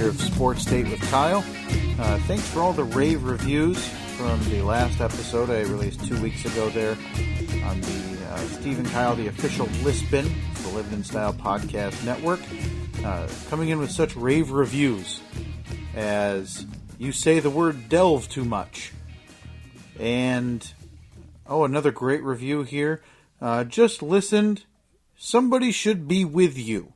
here of Sports State with Kyle. Thanks for all the rave reviews from the last episode I released 2 weeks ago there on the Steve and Kyle, the official Lispin, the Living in Style podcast network. Coming in with such rave reviews as you say the word delve too much. And, another great review here. Just listened. Somebody should be with you.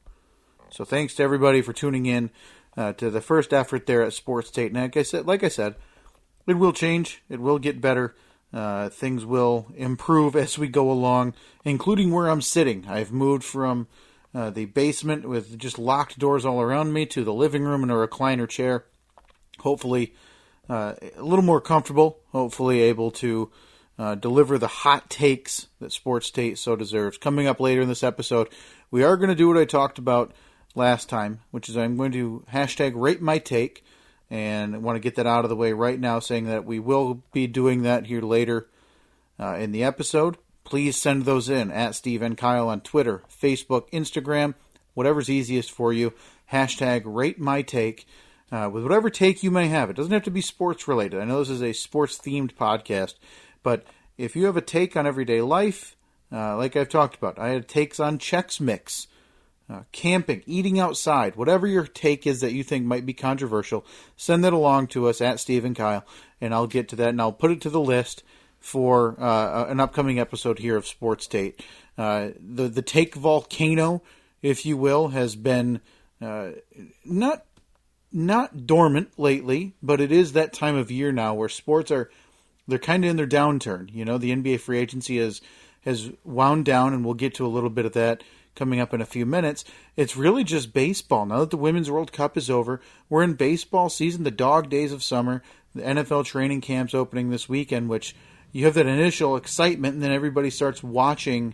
So thanks to everybody for tuning in to the first effort there at Sports State. And like I said, it will change. It will get better. Things will improve as we go along, including where I'm sitting. I've moved from the basement with just locked doors all around me to the living room in a recliner chair. Hopefully a little more comfortable. Hopefully able to deliver the hot takes that Sports State so deserves. Coming up later in this episode, we are going to do what I talked about last time, which is I'm going to hashtag rate my take, and I want to get that out of the way right now, saying that we will be doing that here later in the episode. Please send those in at Steve and Kyle on Twitter, Facebook, Instagram, whatever's easiest for you. Hashtag rate my take with whatever take you may have. It doesn't have to be sports related. I know this is a sports themed podcast, but if you have a take on everyday life, like I've talked about, I had takes on Chex Mix, camping, eating outside, whatever your take is that you think might be controversial, send that along to us at Steve and Kyle, and I'll get to that, and I'll put it to the list for an upcoming episode here of Sports State. The take volcano, if you will, has been not dormant lately, but it is that time of year now where sports they're kind of in their downturn. You know, the NBA free agency has wound down, and we'll get to a little bit of that coming up in a few minutes. It's really just baseball. Now that the Women's World Cup is over, we're in baseball season, the dog days of summer. The NFL training camp's opening this weekend, which you have that initial excitement, and then everybody starts watching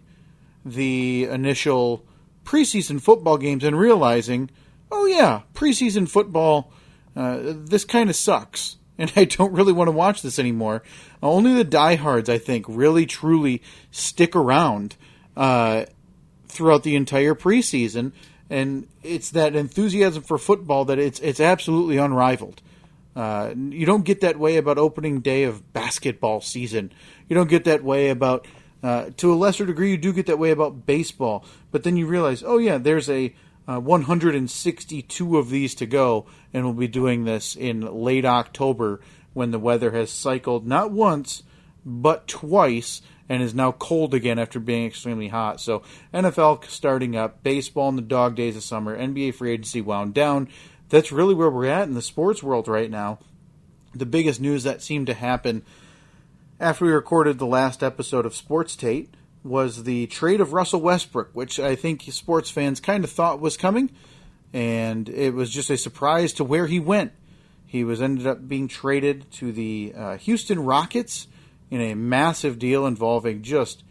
the initial preseason football games and realizing, oh yeah, preseason football, this kind of sucks. And I don't really want to watch this anymore. Only the diehards, I think, really, truly stick around throughout the entire preseason. And it's that enthusiasm for football that it's absolutely unrivaled. You don't get that way about opening day of basketball season. You don't get that way about, to a lesser degree, you do get that way about baseball. But then you realize, oh yeah, there's a 162 of these to go, and we'll be doing this in late October when the weather has cycled not once, but twice, and is now cold again after being extremely hot. So NFL starting up, baseball in the dog days of summer, NBA free agency wound down. That's really where we're at in the sports world right now. The biggest news that seemed to happen after we recorded the last episode of Sports State was the trade of Russell Westbrook, which I think sports fans kind of thought was coming, and it was just a surprise to where he went. He ended up being traded to the Houston Rockets in a massive deal involving just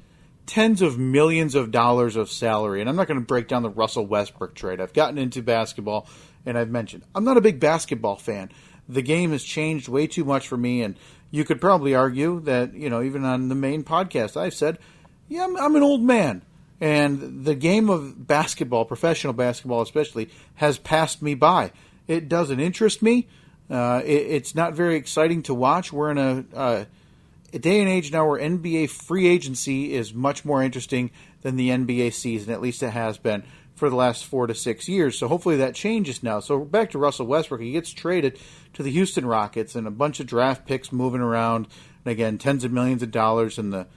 tens of millions of dollars of salary. And I'm not going to break down the Russell Westbrook trade. I've gotten into basketball, and I've mentioned I'm not a big basketball fan. The game has changed way too much for me, and you could probably argue that, even on the main podcast, I've said, yeah, I'm an old man, and the game of basketball, professional basketball especially, has passed me by. It doesn't interest me. It's not very exciting to watch. We're in a day and age now where NBA free agency is much more interesting than the NBA season. At least it has been for the last 4 to 6 years. So hopefully that changes now. So back to Russell Westbrook. He gets traded to the Houston Rockets, and a bunch of draft picks moving around. And again, tens of millions of dollars, and the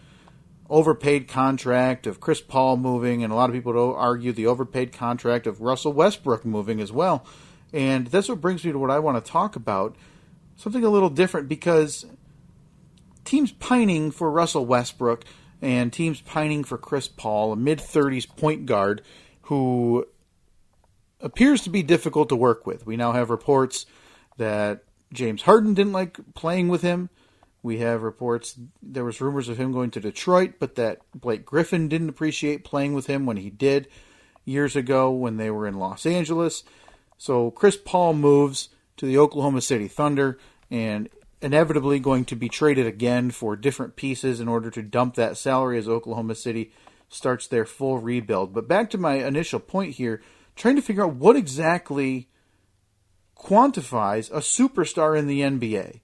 overpaid contract of Chris Paul moving, and a lot of people argue the overpaid contract of Russell Westbrook moving as well. And that's what brings me to what I want to talk about. Something a little different, because teams pining for Russell Westbrook and teams pining for Chris Paul, a mid-30s point guard who appears to be difficult to work with. We now have reports that James Harden didn't like playing with him. We have reports, there was rumors of him going to Detroit, but that Blake Griffin didn't appreciate playing with him when he did years ago when they were in Los Angeles. So Chris Paul moves to the Oklahoma City Thunder, and inevitably going to be traded again for different pieces in order to dump that salary as Oklahoma City starts their full rebuild. But back to my initial point here, trying to figure out what exactly quantifies a superstar in the NBA.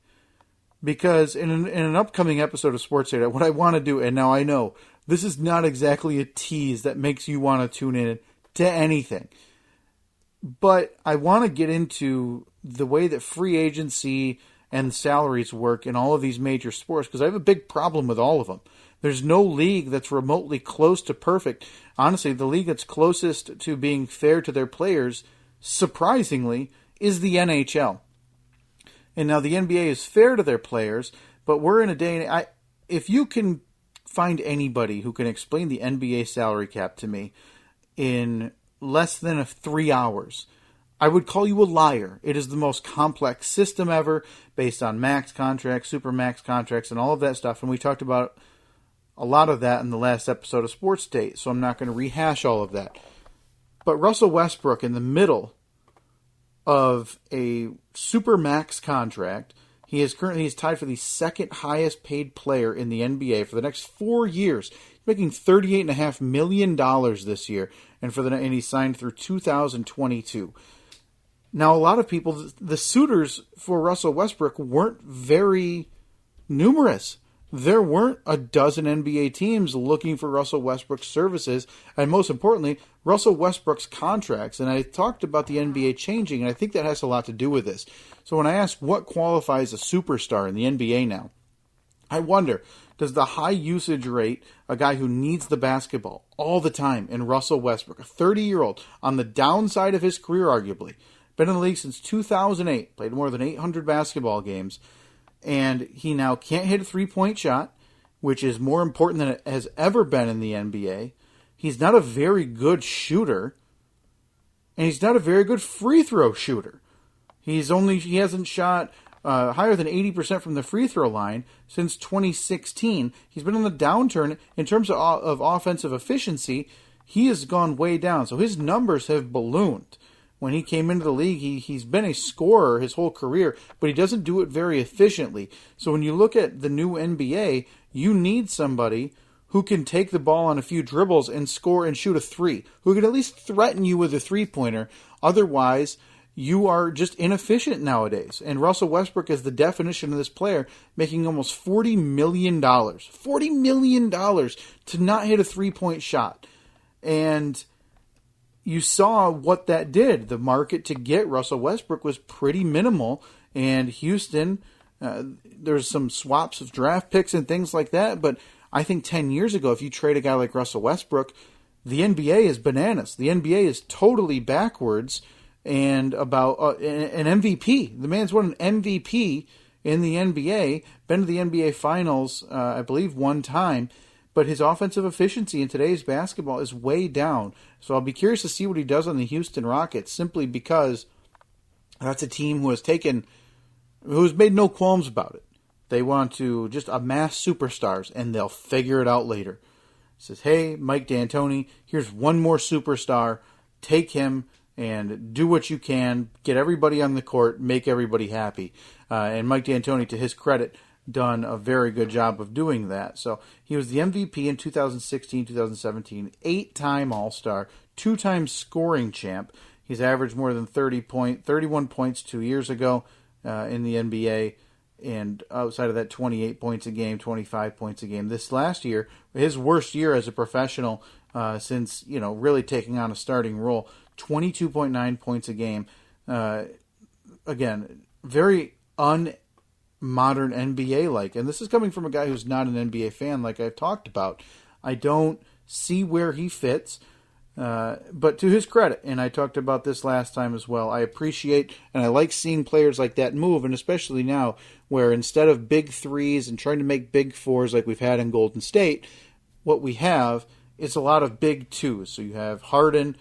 Because in an upcoming episode of Sports Data, what I want to do, and now I know, this is not exactly a tease that makes you want to tune in to anything. But I want to get into the way that free agency and salaries work in all of these major sports, because I have a big problem with all of them. There's no league that's remotely close to perfect. Honestly, the league that's closest to being fair to their players, surprisingly, is the NHL. And now the NBA is fair to their players, but we're in a day... if you can find anybody who can explain the NBA salary cap to me in less than 3 hours, I would call you a liar. It is the most complex system ever, based on max contracts, super max contracts, and all of that stuff. And we talked about a lot of that in the last episode of Sports Date, so I'm not going to rehash all of that. But Russell Westbrook, in the middle of a super max contract, he's tied for the second highest paid player in the NBA for the next 4 years. He's making $38.5 million this year, and he's signed through 2022. Now, a lot of people, the suitors for Russell Westbrook weren't very numerous. There weren't a dozen NBA teams looking for Russell Westbrook's services, and most importantly, Russell Westbrook's contracts. And I talked about the NBA changing, and I think that has a lot to do with this. So when I ask what qualifies a superstar in the NBA now, I wonder, does the high usage rate, a guy who needs the basketball all the time, in Russell Westbrook, a 30-year-old, on the downside of his career arguably, been in the league since 2008, played more than 800 basketball games, and he now can't hit a three-point shot, which is more important than it has ever been in the NBA. He's not a very good shooter, and he's not a very good free throw shooter. He hasn't shot higher than 80% from the free throw line since 2016. He's been on the downturn in terms of offensive efficiency. He has gone way down, so his numbers have ballooned. When he came into the league, he's been a scorer his whole career, but he doesn't do it very efficiently. So when you look at the new NBA, you need somebody who can take the ball on a few dribbles and score and shoot a three, who can at least threaten you with a three-pointer. Otherwise, you are just inefficient nowadays. And Russell Westbrook is the definition of this player, making almost $40 million. $40 million to not hit a three-point shot. And you saw what that did. The market to get Russell Westbrook was pretty minimal, and Houston, there's some swaps of draft picks and things like that, but I think 10 years ago, if you trade a guy like Russell Westbrook, the NBA is bananas. The NBA is totally backwards, and about an MVP. The man's won an MVP in the NBA, been to the NBA Finals, I believe, one time, but his offensive efficiency in today's basketball is way down. So I'll be curious to see what he does on the Houston Rockets, simply because that's a team who's made no qualms about it. They want to just amass superstars, and they'll figure it out later. Says, hey, Mike D'Antoni, here's one more superstar. Take him and do what you can. Get everybody on the court. Make everybody happy. And Mike D'Antoni, to his credit, done a very good job of doing that. So he was the MVP in 2016, 2017, 8-time All-Star, 2-time scoring champ. He's averaged more than 31 points 2 years ago in the NBA, and outside of that, 28 points a game, 25 points a game. This last year, his worst year as a professional since really taking on a starting role, 22.9 points a game. Again, very modern NBA-like. And this is coming from a guy who's not an NBA fan, like I've talked about. I don't see where he fits, but to his credit, and I talked about this last time as well, I appreciate and I like seeing players like that move, and especially now where instead of big threes and trying to make big fours like we've had in Golden State, what we have is a lot of big twos. So you have Harden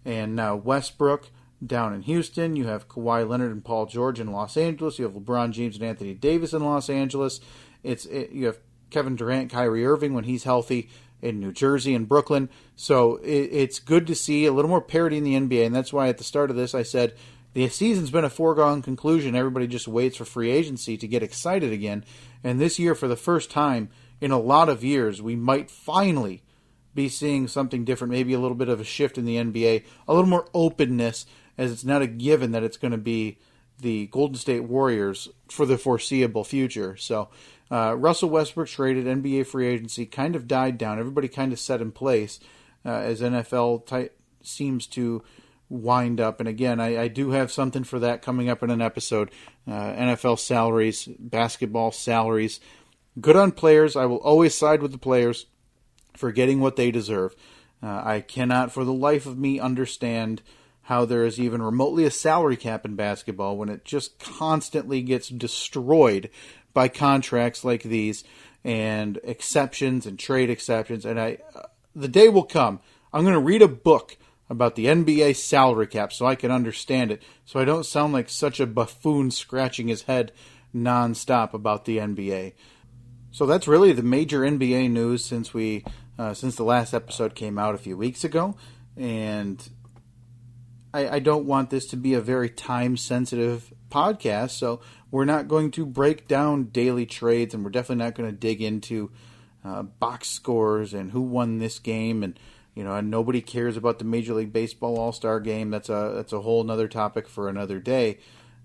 and now Westbrook down in Houston. You have Kawhi Leonard and Paul George in Los Angeles. You have LeBron James and Anthony Davis in Los Angeles. You have Kevin Durant, Kyrie Irving when he's healthy in New Jersey and Brooklyn. So it's good to see a little more parity in the NBA, and that's why at the start of this I said the season's been a foregone conclusion. Everybody just waits for free agency to get excited again. And this year, for the first time in a lot of years, we might finally be seeing something different, maybe a little bit of a shift in the NBA, a little more openness, as it's not a given that it's going to be the Golden State Warriors for the foreseeable future. So Russell Westbrook traded, NBA free agency kind of died down. Everybody kind of set in place as NFL seems to wind up. And again, I do have something for that coming up in an episode. NFL salaries, basketball salaries. Good on players. I will always side with the players for getting what they deserve. I cannot for the life of me understand how there is even remotely a salary cap in basketball when it just constantly gets destroyed by contracts like these and exceptions and trade exceptions. And the day will come, I'm going to read a book about the NBA salary cap so I can understand it, so I don't sound like such a buffoon scratching his head nonstop about the NBA. So that's really the major NBA news since the last episode came out a few weeks ago, and I don't want this to be a very time-sensitive podcast, so we're not going to break down daily trades, and we're definitely not going to dig into box scores and who won this game, and and nobody cares about the Major League Baseball All-Star Game. That's a whole other topic for another day.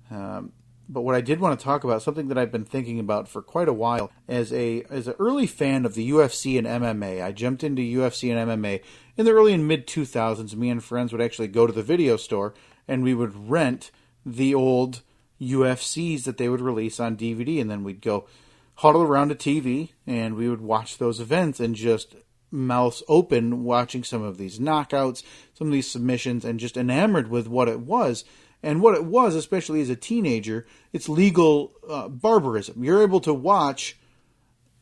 But what I did want to talk about, something that I've been thinking about for quite a while, as an early fan of the UFC and MMA. I jumped into UFC and MMA in the early and mid-2000s. Me and friends would actually go to the video store, and we would rent the old UFCs that they would release on DVD, and then we'd go huddle around a TV, and we would watch those events and just mouths open watching some of these knockouts, some of these submissions, and just enamored with what it was. And what it was, especially as a teenager, it's legal barbarism. You're able to watch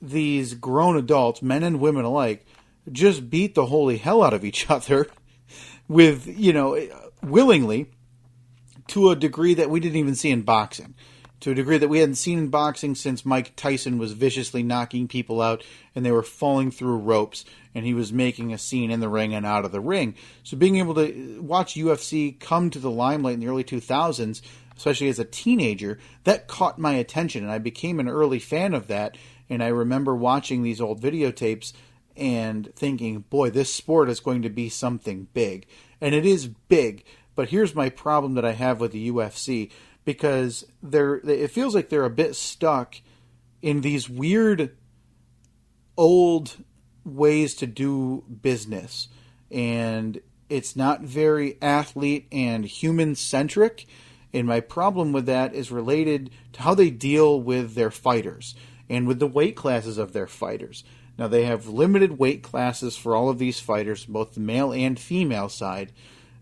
these grown adults, men and women alike, just beat the holy hell out of each other with, willingly, to a degree that we didn't even see in boxing. To a degree that we hadn't seen in boxing since Mike Tyson was viciously knocking people out and they were falling through ropes and he was making a scene in the ring and out of the ring. So being able to watch UFC come to the limelight in the early 2000s, especially as a teenager, that caught my attention and I became an early fan of that. And I remember watching these old videotapes and thinking, boy, this sport is going to be something big. And it is big. But here's my problem that I have with the UFC. Because it feels like they're a bit stuck in these weird old ways to do business. And it's not very athlete and human-centric. And my problem with that is related to how they deal with their fighters and with the weight classes of their fighters. Now, they have limited weight classes for all of these fighters, both the male and female side.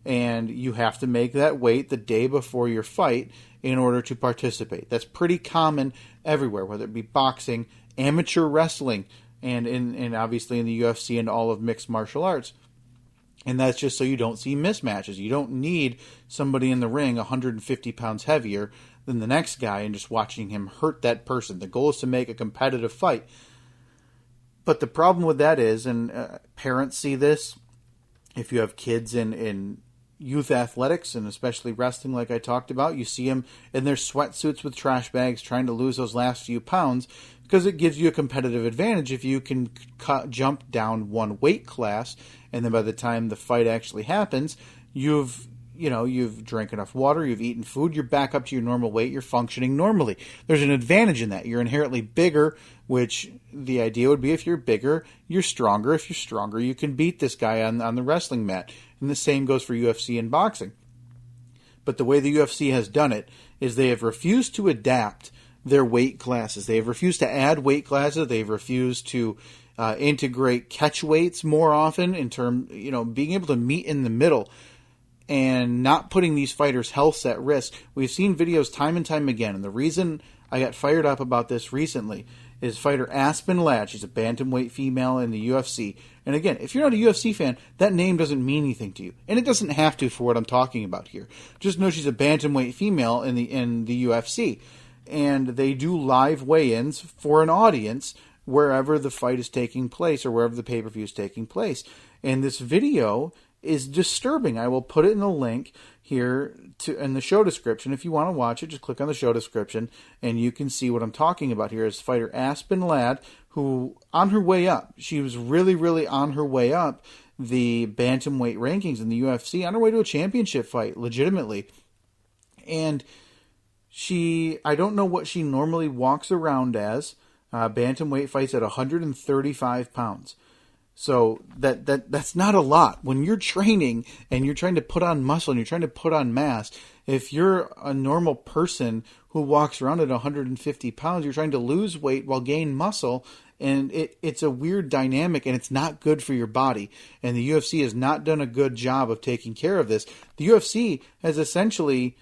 And you have to make that weight the day before your fight in order to participate. That's pretty common everywhere, whether it be boxing, amateur wrestling, and obviously in the UFC and all of mixed martial arts. And that's just so you don't see mismatches. You don't need somebody in the ring 150 pounds heavier than the next guy and just watching him hurt that person. The goal is to make a competitive fight. But the problem with that is, and parents see this, if you have kids in youth athletics and especially wrestling like I talked about, you see them in their sweatsuits with trash bags trying to lose those last few pounds because it gives you a competitive advantage if you can jump down one weight class, and then by the time the fight actually happens, you've drank enough water, you've eaten food, you're back up to your normal weight, you're functioning normally. There's an advantage in that. You're inherently bigger, which the idea would be if you're bigger, you're stronger. If you're stronger, you can beat this guy on the wrestling mat. And the same goes for UFC and boxing. But the way the UFC has done it is they have refused to adapt their weight classes. They have refused to add weight classes. They've refused to integrate catch weights more often in terms, being able to meet in the middle and not putting these fighters' health at risk. We've seen videos time and time again, and the reason I got fired up about this recently is fighter Aspen Ladd. She's a bantamweight female in the UFC. And again, if you're not a UFC fan, that name doesn't mean anything to you. And it doesn't have to for what I'm talking about here. Just know she's a bantamweight female in the UFC. And they do live weigh-ins for an audience wherever the fight is taking place or wherever the pay-per-view is taking place. And this video is disturbing. I will put it in the link here in the show description. If you want to watch it, just click on the show description and you can see what I'm talking about here. Is fighter Aspen Ladd, who on her way up, she was really, really on her way up the bantamweight rankings in the UFC, on her way to a championship fight, legitimately. And I don't know what she normally walks around as. Bantamweight fights at 135 pounds. So that's not a lot. When you're training and you're trying to put on muscle and you're trying to put on mass, if you're a normal person who walks around at 150 pounds, you're trying to lose weight while gain muscle, and it's a weird dynamic, and it's not good for your body. And the UFC has not done a good job of taking care of this. The UFC has essentially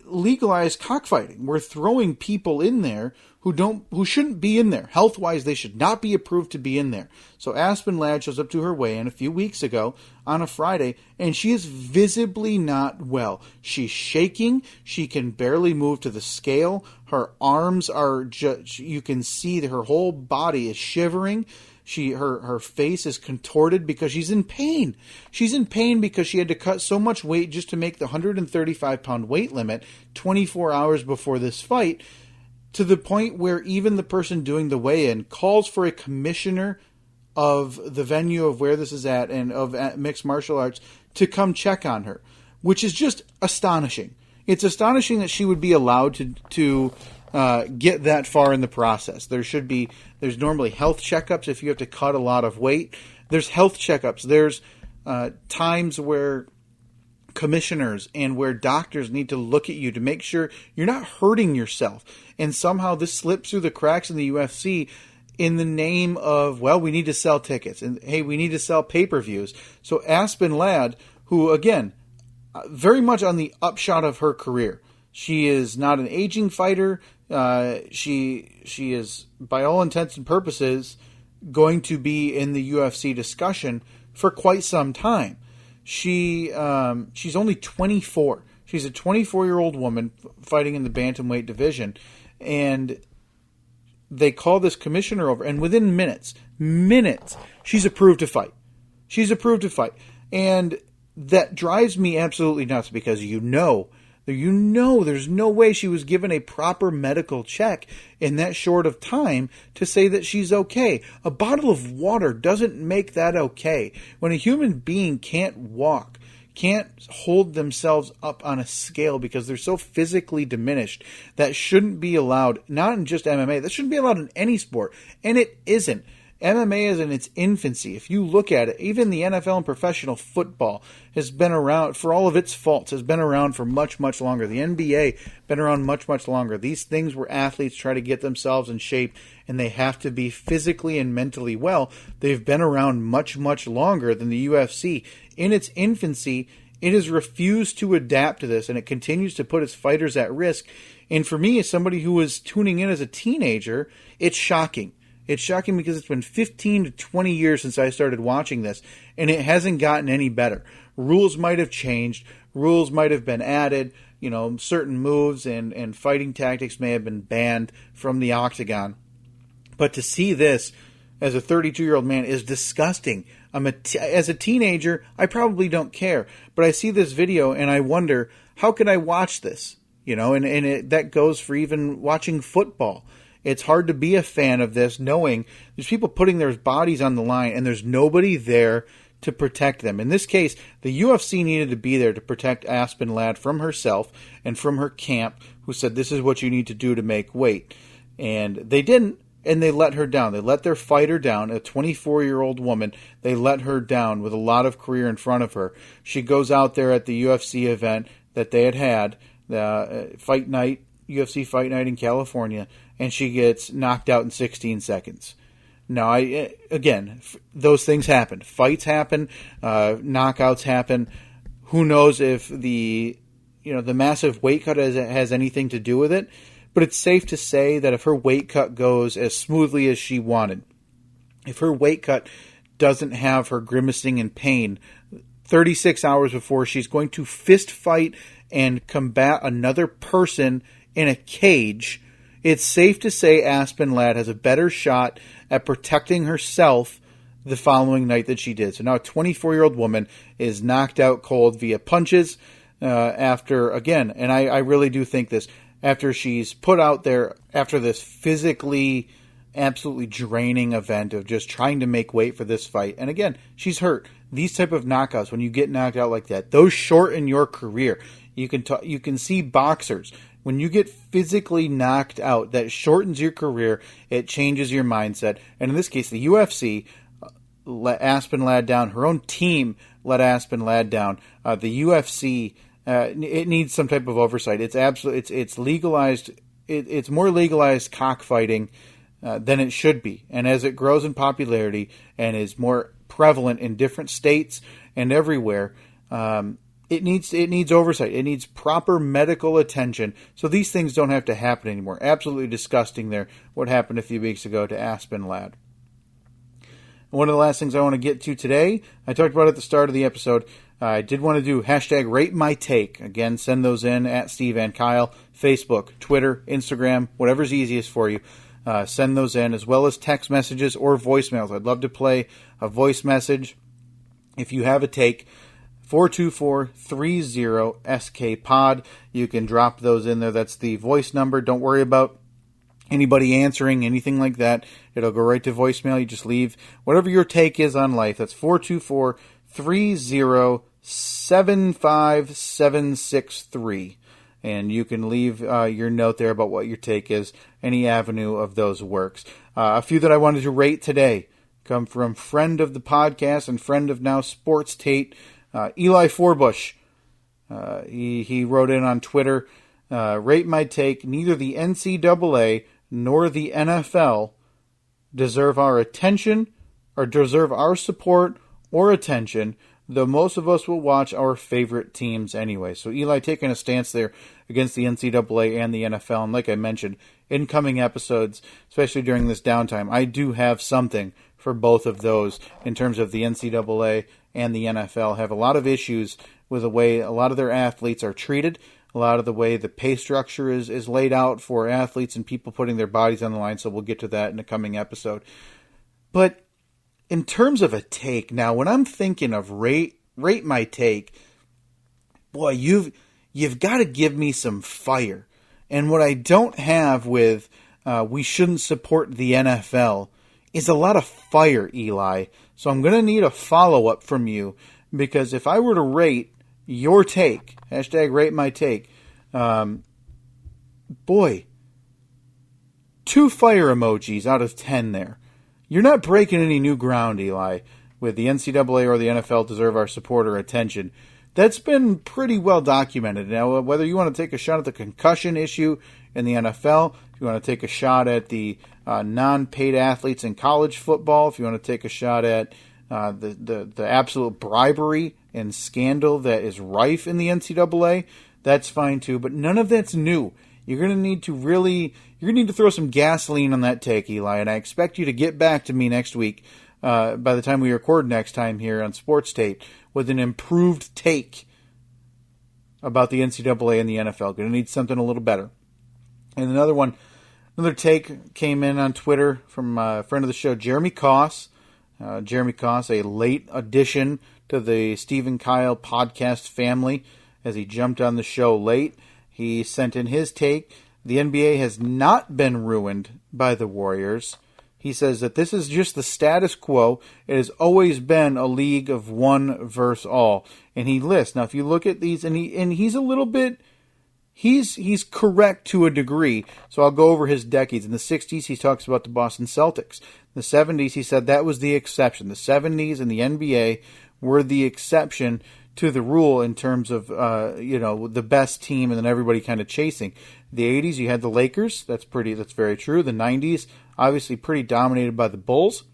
legalized cockfighting. We're throwing people in there who shouldn't be in there. Health-wise, they should not be approved to be in there. So Aspen Ladd shows up to her weigh-in a few weeks ago on a Friday, and she is visibly not well. She's shaking. She can barely move to the scale. Her arms are just, you can see that her whole body is shivering. Her face is contorted because she's in pain. She's in pain because she had to cut so much weight just to make the 135-pound weight limit 24 hours before this fight, to the point where even the person doing the weigh-in calls for a commissioner of the venue of where this is at and of mixed martial arts to come check on her, which is just astonishing. It's astonishing that she would be allowed to get that far in the process. There's normally health checkups if you have to cut a lot of weight. There's health checkups. There's times where commissioners and where doctors need to look at you to make sure you're not hurting yourself. And somehow this slips through the cracks in the UFC in the name of, well, we need to sell tickets. And, hey, we need to sell pay-per-views. So Aspen Ladd, who, again, very much on the upshot of her career. She is not an aging fighter. She is, by all intents and purposes, going to be in the UFC discussion for quite some time. She's only 24. She's a 24-year-old woman fighting in the bantamweight division, and they call this commissioner over, and within minutes, she's approved to fight. She's approved to fight, and that drives me absolutely nuts because there's no way she was given a proper medical check in that short of time to say that she's okay. A bottle of water doesn't make that okay. When a human being can't walk, can't hold themselves up on a scale because they're so physically diminished, that shouldn't be allowed, not in just MMA, that shouldn't be allowed in any sport. And it isn't. MMA is in its infancy. If you look at it, even the NFL and professional football has been around, for all of its faults, has been around for much, much longer. The NBA been around much, much longer. These things where athletes try to get themselves in shape and they have to be physically and mentally well, they've been around much, much longer than the UFC. In its infancy, it has refused to adapt to this, and it continues to put its fighters at risk. And for me, as somebody who was tuning in as a teenager, it's shocking. It's shocking because it's been 15 to 20 years since I started watching this, and it hasn't gotten any better. Rules might have changed. Rules might have been added. Certain moves and fighting tactics may have been banned from the octagon. But to see this as a 32-year-old man is disgusting. As a teenager, I probably don't care. But I see this video, and I wonder, how could I watch this? That goes for even watching football. It's hard to be a fan of this knowing there's people putting their bodies on the line and there's nobody there to protect them. In this case, the UFC needed to be there to protect Aspen Ladd from herself and from her camp, who said this is what you need to do to make weight. And they didn't, and they let her down. They let their fighter down, a 24-year-old woman. They let her down with a lot of career in front of her. She goes out there at the UFC event that they had, the fight night, UFC Fight Night in California, and she gets knocked out in 16 seconds. Now, again, those things happen. Fights happen. Knockouts happen. Who knows if the massive weight cut has anything to do with it? But it's safe to say that if her weight cut goes as smoothly as she wanted, if her weight cut doesn't have her grimacing in pain 36 hours before she's going to fist fight and combat another person in a cage, it's safe to say Aspen Ladd has a better shot at protecting herself the following night than she did. So now a 24-year-old woman is knocked out cold via punches after, again, and I really do think this, after she's put out there after this physically absolutely draining event of just trying to make weight for this fight. And again, she's hurt. These type of knockouts, when you get knocked out like that, those shorten your career. You can see boxers When you get physically knocked out, that shortens your career. It changes your mindset. And in this case, the UFC let Aspen Ladd down. Her own team let Aspen Ladd down. The UFC, it needs some type of oversight. It's legalized. It's more legalized cockfighting than it should be. And as it grows in popularity and is more prevalent in different states and everywhere, it needs oversight. It needs proper medical attention. So these things don't have to happen anymore. Absolutely disgusting there, what happened a few weeks ago to Aspen Ladd. One of the last things I want to get to today, I talked about at the start of the episode, I did want to do hashtag Rate My Take. Again, send those in at Steve and Kyle, Facebook, Twitter, Instagram, whatever's easiest for you. Send those in, as well as text messages or voicemails. I'd love to play a voice message. If you have a take, 424-30-SK-POD. You can drop those in there. That's the voice number. Don't worry about anybody answering, anything like that. It'll go right to voicemail. You just leave whatever your take is on life. That's 424-30-75763. And you can leave your note there about what your take is. Any avenue of those works. A few that I wanted to rate today come from friend of the podcast and friend of now Sports Tate, Eli Forbush. He wrote in on Twitter, rate my take, neither the NCAA nor the NFL deserve our attention or deserve our support or attention, though most of us will watch our favorite teams anyway. So Eli taking a stance there against the NCAA and the NFL. And like I mentioned, in coming episodes, especially during this downtime, I do have something for both of those in terms of the NCAA and the NFL. Have a lot of issues with the way a lot of their athletes are treated, a lot of the way the pay structure is laid out for athletes and people putting their bodies on the line. So we'll get to that in a coming episode. But in terms of a take, now when I'm thinking of rate my take, boy, you've got to give me some fire. And what I don't have with we shouldn't support the NFL is a lot of fire, Eli. So I'm going to need a follow-up from you, because if I were to rate your take, hashtag rate my take, boy, 2 fire emojis out of 10 there. You're not breaking any new ground, Eli, with the NCAA or the NFL deserve our support or attention. That's been pretty well documented. Now, whether you want to take a shot at the concussion issue in the NFL, if you want to take a shot at the non-paid athletes in college football, if you want to take a shot at the absolute bribery and scandal that is rife in the NCAA, that's fine too. But none of that's new. You're going to need to throw some gasoline on that take, Eli, and I expect you to get back to me next week, by the time we record next time here on Sports Tate, with an improved take about the NCAA and the NFL. Going to need something a little better. And another take came in on Twitter from a friend of the show, Jeremy Koss. Jeremy Koss, a late addition to the Steve and Kyle podcast family, as he jumped on the show late. He sent in his take. The NBA has not been ruined by the Warriors. He says that this is just the status quo. It has always been a league of one versus all. And he lists. Now, if you look at these, and he's a little bit, he's correct to a degree. So I'll go over his decades. In the 60s, he talks about the Boston Celtics. In the 70s, he said that was the exception. The 70s and the NBA were the exception to the rule in terms of, the best team and then everybody kind of chasing. The 80s, you had the Lakers. That's very true. The 90s, obviously pretty dominated by the Bulls.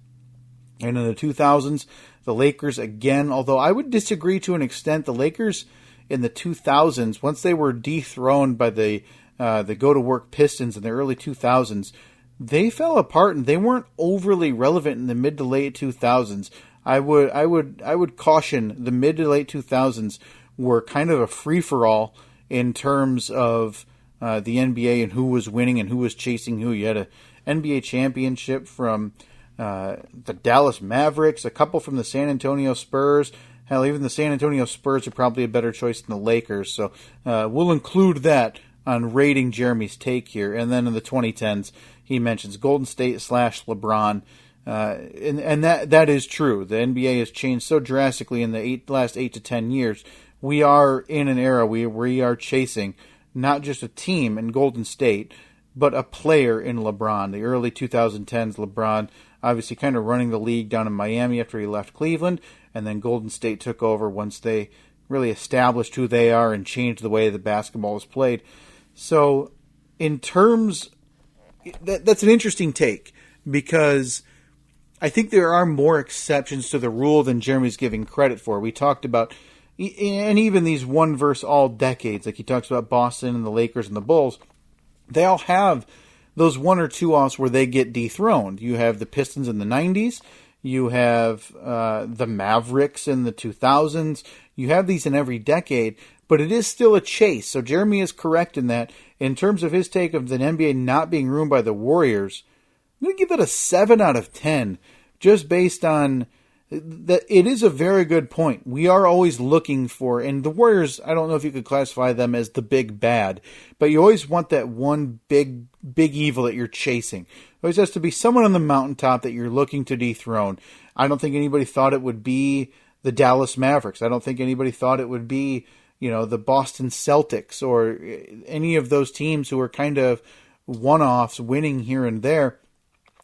And in the 2000s, the Lakers again, although I would disagree to an extent, the Lakers in the 2000s, once they were dethroned by the go-to-work Pistons in the early 2000s, they fell apart and they weren't overly relevant in the mid to late 2000s. I would caution the mid to late 2000s were kind of a free-for-all in terms of the NBA and who was winning and who was chasing who. You had an NBA championship from the Dallas Mavericks, a couple from the San Antonio Spurs. Hell, even the San Antonio Spurs are probably a better choice than the Lakers. So we'll include that on rating Jeremy's take here. And then in the 2010s, he mentions Golden State / LeBron. And that is true. The NBA has changed so drastically in the last 8 to 10 years. We are in an era where we are chasing not just a team in Golden State, but a player in LeBron. The early 2010s, LeBron obviously kind of running the league down in Miami after he left Cleveland, and then Golden State took over once they really established who they are and changed the way the basketball is played. So in terms, that's an interesting take, because I think there are more exceptions to the rule than Jeremy's giving credit for. We talked about, and even these one versus all decades, like he talks about Boston and the Lakers and the Bulls, they all have those one or two offs where they get dethroned. You have the Pistons in the 90s. You have the Mavericks in the 2000s. You have these in every decade, but it is still a chase. So Jeremy is correct in that. In terms of his take of the NBA not being ruined by the Warriors, I'm going to give it a 7 out of 10, just based on that. It is a very good point. We are always looking for, and the Warriors, I don't know if you could classify them as the big bad, but you always want that one big evil that you're chasing. It always has to be someone on the mountaintop that you're looking to dethrone. I don't think anybody thought it would be the Dallas Mavericks. I don't think anybody thought it would be, the Boston Celtics or any of those teams who were kind of one-offs winning here and there.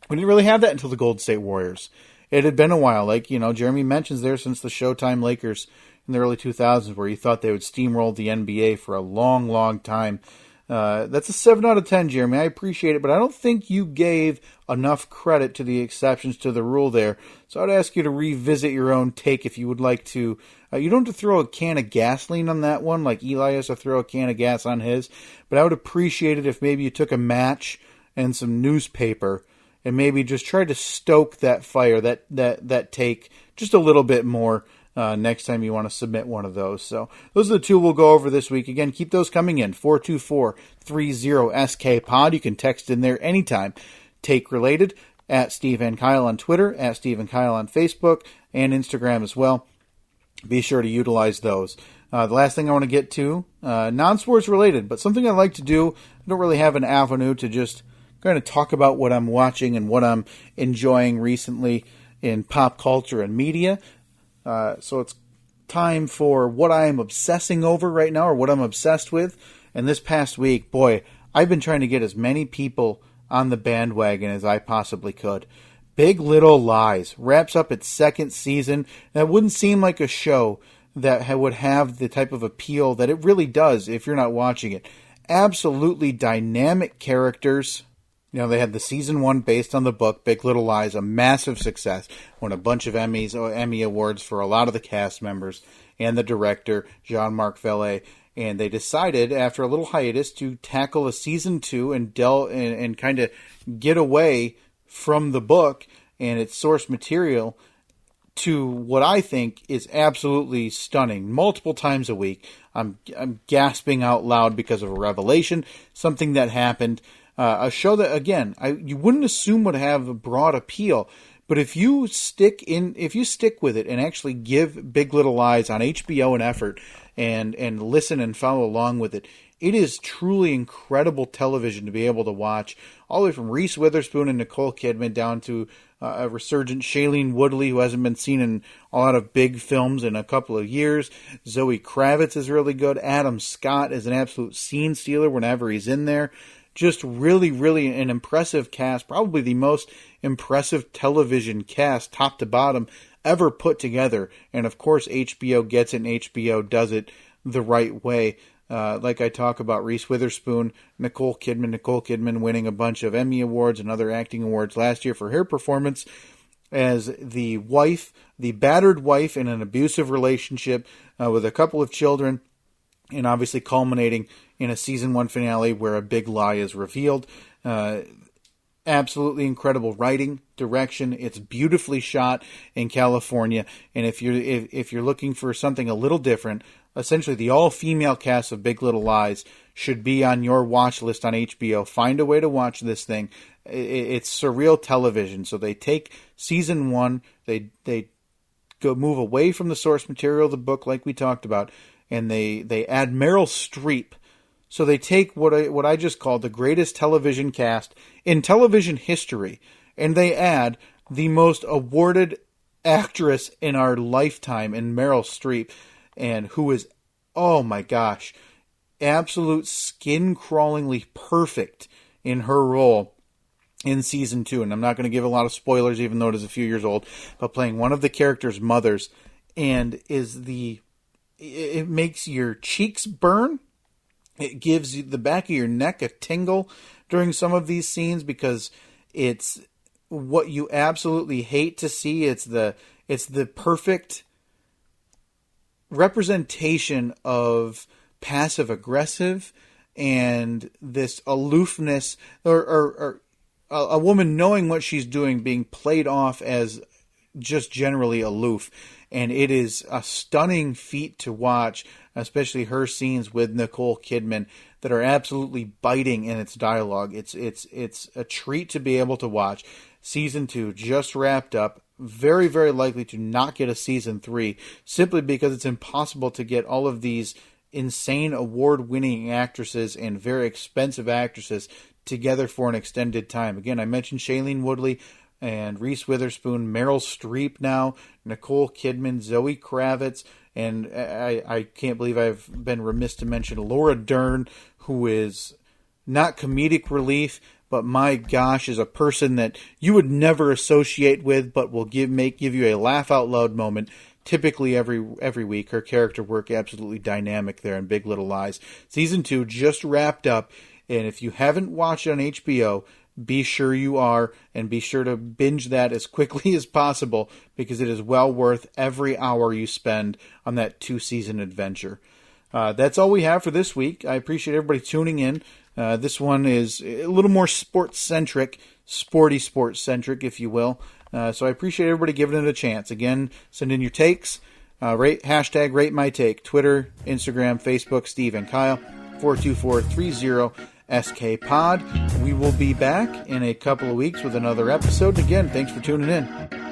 We didn't really have that until the Golden State Warriors. It had been a while, like, Jeremy mentions there, since the Showtime Lakers in the early 2000s, where he thought they would steamroll the NBA for a long, long time. That's a 7 out of 10, Jeremy. I appreciate it, but I don't think you gave enough credit to the exceptions to the rule there. So I'd ask you to revisit your own take if you would like to. You don't have to throw a can of gasoline on that one, like Eli has to throw a can of gas on his, but I would appreciate it if maybe you took a match and some newspaper and maybe just try to stoke that fire, that take just a little bit more next time you want to submit one of those. So those are the two we'll go over this week. Again, keep those coming in, 424-30-SK-POD. You can text in there anytime. Take related, at Steve and Kyle on Twitter, at Steve and Kyle on Facebook, and Instagram as well. Be sure to utilize those. The last thing I want to get to, non-sports related, but something I like to do. I don't really have an avenue to just kind of talk about what I'm watching and what I'm enjoying recently in pop culture and media. So it's time for what I am obsessing over right now, or what I'm obsessed with. And this past week, boy, I've been trying to get as many people on the bandwagon as I possibly could. Big Little Lies wraps up its second season. That wouldn't seem like a show that would have the type of appeal that it really does if you're not watching it. Absolutely dynamic characters. They had the season 1 based on the book, Big Little Lies, a massive success. Won a bunch of Emmy awards for a lot of the cast members and the director, Jean-Marc Vallée. And they decided, after a little hiatus, to tackle a season 2 and kind of get away from the book and its source material to what I think is absolutely stunning. Multiple times a week, I'm gasping out loud because of a revelation, something that happened. A show that, again, you wouldn't assume would have a broad appeal, but if you stick with it and actually give Big Little Lies on HBO an effort and listen and follow along with it, it is truly incredible television to be able to watch, all the way from Reese Witherspoon and Nicole Kidman down to a resurgent Shailene Woodley, who hasn't been seen in a lot of big films in a couple of years. Zoe Kravitz is really good. Adam Scott is an absolute scene stealer whenever he's in there. Just really, really an impressive cast, probably the most impressive television cast, top to bottom, ever put together. And of course, HBO gets it, and HBO does it the right way. Like I talk about Reese Witherspoon, Nicole Kidman winning a bunch of Emmy Awards and other acting awards last year for her performance as the wife, the battered wife in an abusive relationship with a couple of children, and obviously culminating in a season 1 finale where a big lie is revealed. Absolutely incredible writing, direction. It's beautifully shot in California, and if you're looking for something a little different, essentially the all-female cast of Big Little Lies should be on your watch list on HBO. Find a way to watch this thing. It's surreal television. So they take season 1, they go move away from the source material of the book, like we talked about, and they add Meryl Streep. So they take what I just called the greatest television cast in television history, and they add the most awarded actress in our lifetime in Meryl Streep, and who is, oh my gosh, absolute skin-crawlingly perfect in her role in season 2. And I'm not going to give a lot of spoilers, even though it is a few years old, but playing one of the character's mothers, and it makes your cheeks burn. It gives you the back of your neck a tingle during some of these scenes, because it's what you absolutely hate to see. It's the perfect representation of passive aggressive and this aloofness, or a woman knowing what she's doing being played off as just generally aloof. And it is a stunning feat to watch, especially her scenes with Nicole Kidman that are absolutely biting in its dialogue. It's a treat to be able to watch. Season 2 just wrapped up. Very, very likely to not get a season 3, simply because it's impossible to get all of these insane award-winning actresses and very expensive actresses together for an extended time. Again, I mentioned Shailene Woodley and Reese Witherspoon, Meryl Streep now, Nicole Kidman, Zoe Kravitz, and I can't believe I've been remiss to mention Laura Dern, who is not comedic relief, but my gosh, is a person that you would never associate with, but will give you a laugh out loud moment. Typically every week. Her character work absolutely dynamic there in Big Little Lies. Season 2 just wrapped up, and if you haven't watched it on HBO, be sure you are, and be sure to binge that as quickly as possible, because it is well worth every hour you spend on that 2-season adventure. That's all we have for this week. I appreciate everybody tuning in. This one is a little more sports-centric, sports-centric, if you will. So I appreciate everybody giving it a chance. Again, send in your takes. Hashtag RateMyTake. Twitter, Instagram, Facebook, Steve and Kyle. 424-30-SK-POD. We will be back in a couple of weeks with another episode. Again, thanks for tuning in.